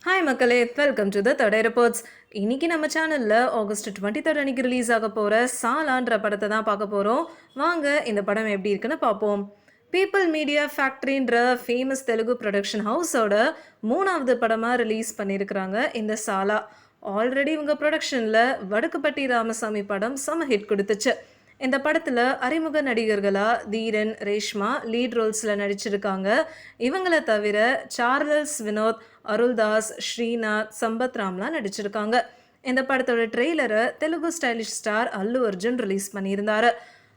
Hi மக்களே, welcome to the third reports. இன்னைக்கு நம்ம சேனல்ல ஆகஸ்ட் 23 அன்னைக்கு ரிலீஸ் ஆக போற சாலான்ற படத்தை தான் பார்க்க போறோம். வாங்க இந்த படம் எப்படி இருக்குன்னு பார்ப்போம். பீப்பிள் மீடியா ஃபேக்டரின்ற ஃபேமஸ் தெலுங்கு ப்ரொடக்ஷன் ஹவுஸோட 3வது படமா ரிலீஸ் பண்ணியிருக்கிறாங்க இந்த சாலா. ஆல்ரெடி இவங்க ப்ரொடக்ஷன்ல வடக்குப்பட்டி ராமசாமி படம் செம ஹிட் கொடுத்துச்சு. இந்த படத்துல அறிமுக நடிகர்களா தீரன், ரேஷ்மா லீட் ரோல்ஸ்ல நடிச்சிருக்காங்க. இவங்களை தவிர சார்லஸ் வினோத், அருள்தாஸ், ஸ்ரீநாத், சம்பத் ராம்லாம் நடிச்சிருக்காங்க. இந்த படத்தோட ட்ரெய்லரை தெலுங்கு ஸ்டைலிஷ் ஸ்டார் அல்லு அர்ஜுன் ரிலீஸ் பண்ணியிருந்தாரு.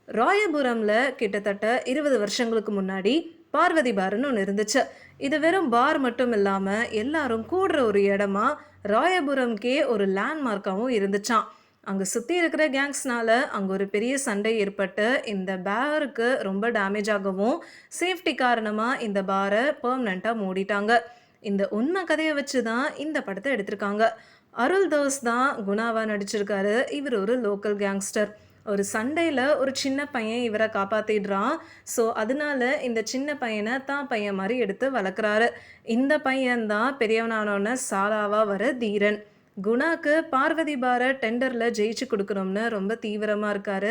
ராயபுரம்ல கிட்டத்தட்ட 20 வருஷங்களுக்கு முன்னாடி பார்வதி பார்னு ஒன்று இருந்துச்சு. இது வெறும் பார் மட்டும் இல்லாம எல்லாரும் கூடுற ஒரு இடமா ராயபுரம்கே ஒரு லேண்ட்மார்க்காகவும் இருந்துச்சாம். அங்கே சுற்றி இருக்கிற கேங்ஸ்னால அங்கே ஒரு பெரிய சண்டை ஏற்பட்டு இந்த பாருக்கு ரொம்ப டேமேஜ் ஆகவும் சேஃப்டி காரணமாக இந்த பாரை பெர்மனண்ட்டாக மூடிட்டாங்க. இந்த உண்மை கதையை வச்சு தான் இந்த படத்தை எடுத்திருக்காங்க. அருள் தாஸ் தான் குணாவா நடிச்சிருக்காரு. இவர் ஒரு லோக்கல் கேங்ஸ்டர். ஒரு சண்டையில் ஒரு சின்ன பையன் இவரை காப்பாற்றிடுறான். ஸோ அதனால இந்த சின்ன பையனை தான் பையன் மாதிரி எடுத்து வளர்க்குறாரு. இந்த பையன்தான் பெரியவனானோன்னு சாலாவா வர தீரன். குணாக்கு பார்வதி பாரை டெண்டரில் ஜெயிச்சு கொடுக்கணும்னு ரொம்ப தீவிரமாக இருக்காரு.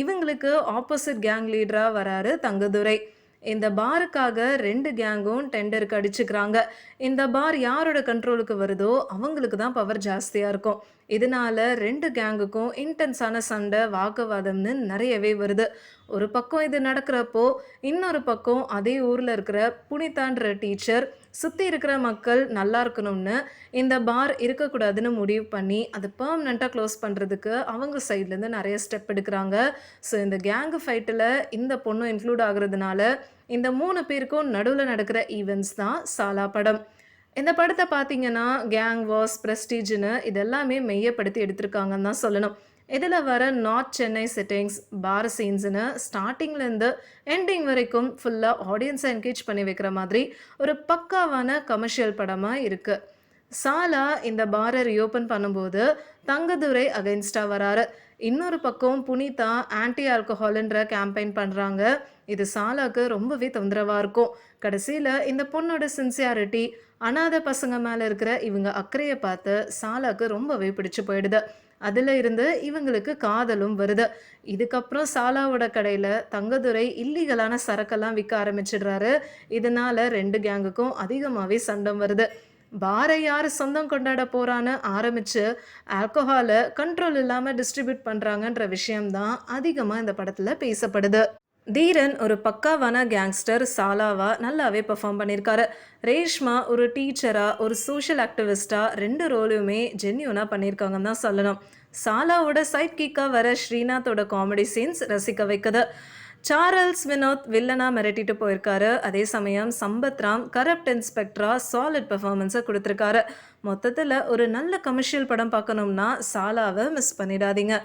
இவங்களுக்கு ஆப்போசிட் கேங் லீடராக வராரு தங்கதுரை. இந்த பாருக்காக 2 கேங்கும் டெண்டருக்கு அடிச்சுக்கிறாங்க. இந்த பார் யாரோட கண்ட்ரோலுக்கு வருதோ அவங்களுக்கு தான் பவர் ஜாஸ்தியாக இருக்கும். இதனால 2 கேங்குக்கும் இன்டென்ஸான சண்டை, வாக்குவாதம்னு நிறையவே வருது. ஒரு பக்கம் இது நடக்கிறப்போ இன்னொரு பக்கம் அதே ஊரில் இருக்கிற புனிதான்ற டீச்சர் சுற்றி இருக்கிற மக்கள் நல்லா இருக்கணும்னு இந்த பார் இருக்கக்கூடாதுன்னு முடிவு பண்ணி அதை பெர்மனண்ட்டாக க்ளோஸ் பண்ணுறதுக்கு அவங்க சைட்லேருந்து நிறைய ஸ்டெப் எடுக்கிறாங்க. ஸோ இந்த கேங்கு ஃபைட்டில் இந்த பொண்ணு இன்க்ளூட் ஆகுறதுனால இந்த 3 பேருக்கும் நடுவில் நடக்கிற ஈவெண்ட்ஸ் தான் சாலா படம். இந்த படத்தை பார்த்தீங்கன்னா கேங் வார்ஸ், ப்ரெஸ்டீஜ்னு இதெல்லாமே மெய்யப்படுத்தி எடுத்திருக்காங்கன்னு தான் சொல்லணும். இதில் வர நார்த் சென்னை செட்டிங்ஸ், பார் சீன்ஸுன்னு ஸ்டார்டிங்லேருந்து எண்டிங் வரைக்கும் ஃபுல்லாக ஆடியன்ஸை என்கேஜ் பண்ணி வைக்கிற மாதிரி ஒரு பக்காவான கமர்ஷியல் படமாக இருக்குது. சாலா இந்த பாரை ரீஓப்பன் பண்ணும்போது தங்கதுரை அகைன்ஸ்டாக வராரு. இன்னொரு பக்கம் புனிதா ஆன்டி ஆல்கஹால்ன்ற கேம்பெயின் பண்ணுறாங்க. இது சாலாக்கு ரொம்பவே தொந்தரவாக இருக்கும். கடைசியில் இந்த பொண்ணோட சின்சியாரிட்டி, அனாதை பசங்க மேலே இருக்கிற இவங்க அக்கறையை பார்த்து சாலாக்கு ரொம்பவே பிடிச்சு போயிடுது. அதில் இருந்து இவங்களுக்கு காதலும் வருது. இதுக்கப்புறம் சாலாவோட கடையில் தங்கதுரை இல்லீகலான சரக்கெல்லாம் விற்க ஆரம்பிச்சிடுறாரு. இதனால 2 கேங்குக்கும் அதிகமாகவே சண்டை வருது. பாரை யார் சொந்தம் கொண்டாட போறான்னு ஆரம்பிச்சு ஆல்கஹாலை கண்ட்ரோல் இல்லாமல் டிஸ்ட்ரிபியூட் பண்ணுறாங்கன்ற விஷயம்தான் அதிகமாக இந்த படத்தில் பேசப்படுது. தீரன் ஒரு பக்காவான கேங்ஸ்டர் சாலாவா நல்லாவே பெர்ஃபார்ம் பண்ணியிருக்காரு. ரேஷ்மா ஒரு டீச்சராக, ஒரு சோஷியல் ஆக்டிவிஸ்டாக 2 ரோலுமே ஜென்யூனாக பண்ணியிருக்காங்கன்னு தான் சொல்லணும். சாலாவோட சைட் கிக்காக வர ஸ்ரீநாத்தோட காமெடி சீன்ஸ் ரசிக்க வைக்குது. சார்ல்ஸ் வினோத் வில்லனா மிரட்டிட்டு போயிருக்காரு. அதே சமயம் சம்பத் ராம் கரப்ட் இன்ஸ்பெக்டரா சாலிட் பெர்ஃபார்மன்ஸை கொடுத்துருக்காரு. மொத்தத்தில் ஒரு நல்ல கமர்ஷியல் படம் பார்க்கணும்னா சாலாவை மிஸ் பண்ணிடாதீங்க.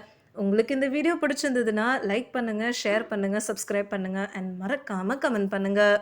உங்களுக்கு இந்த வீடியோ பிடிச்சிருந்ததுன்னா லைக் பண்ணுங்கள், ஷேர் பண்ணுங்கள், சப்ஸ்கிரைப் பண்ணுங்கள் அண்ட் மறக்காமல் கமெண்ட் பண்ணுங்கள்.